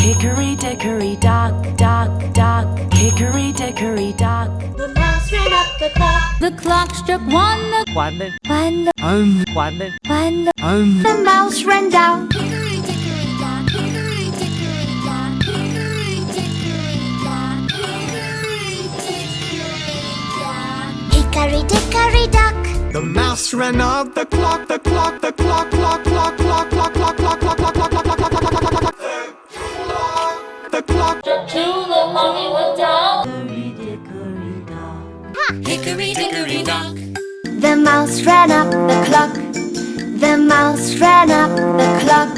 Hickory dickory dock, dock, dock. Hickory dickory dock. The mouse ran up the clock. The clock struck one. The mouse ran down. Hickory dickory dock, hickory dickory dock, hickory dickory dock, hickory dickory dock. Hickory dickory dock. The mouse ran up the clock, the clock, the clock, clock, clock, clock, clock, clock, clock, clock, clock, clock, clock, clock, clock, clock. The clock Struck two, the mommy went down. Hickory dickory dock. The mouse ran up the clock. The mouse ran up the clock.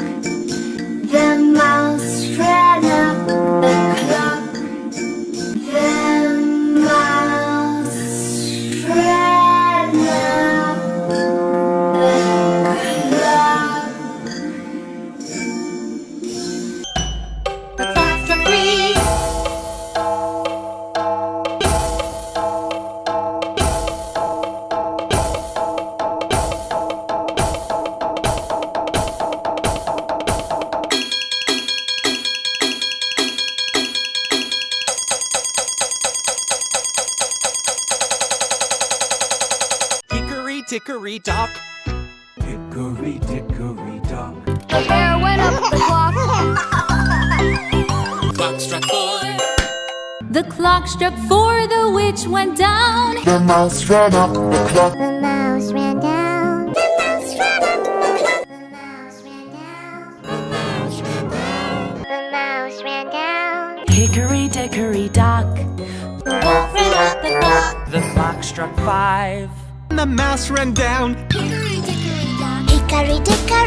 The mouse ran up the clock. The mouse ran up the clock. The clock struck three. Hickory dickory dock. Hickory dickory dock. The bear went up the clock. Clock struck 4. The clock struck four, the witch went down. The mouse ran up the clock. The mouse ran down. The mouse ran up the clock. The mouse ran down. The mouse ran down. The mouse ran down. Hickory dickory dock. The wolf ran up the clock. The clock struck 5. The mouse ran down. Hickory dickory dock. Hickory dickory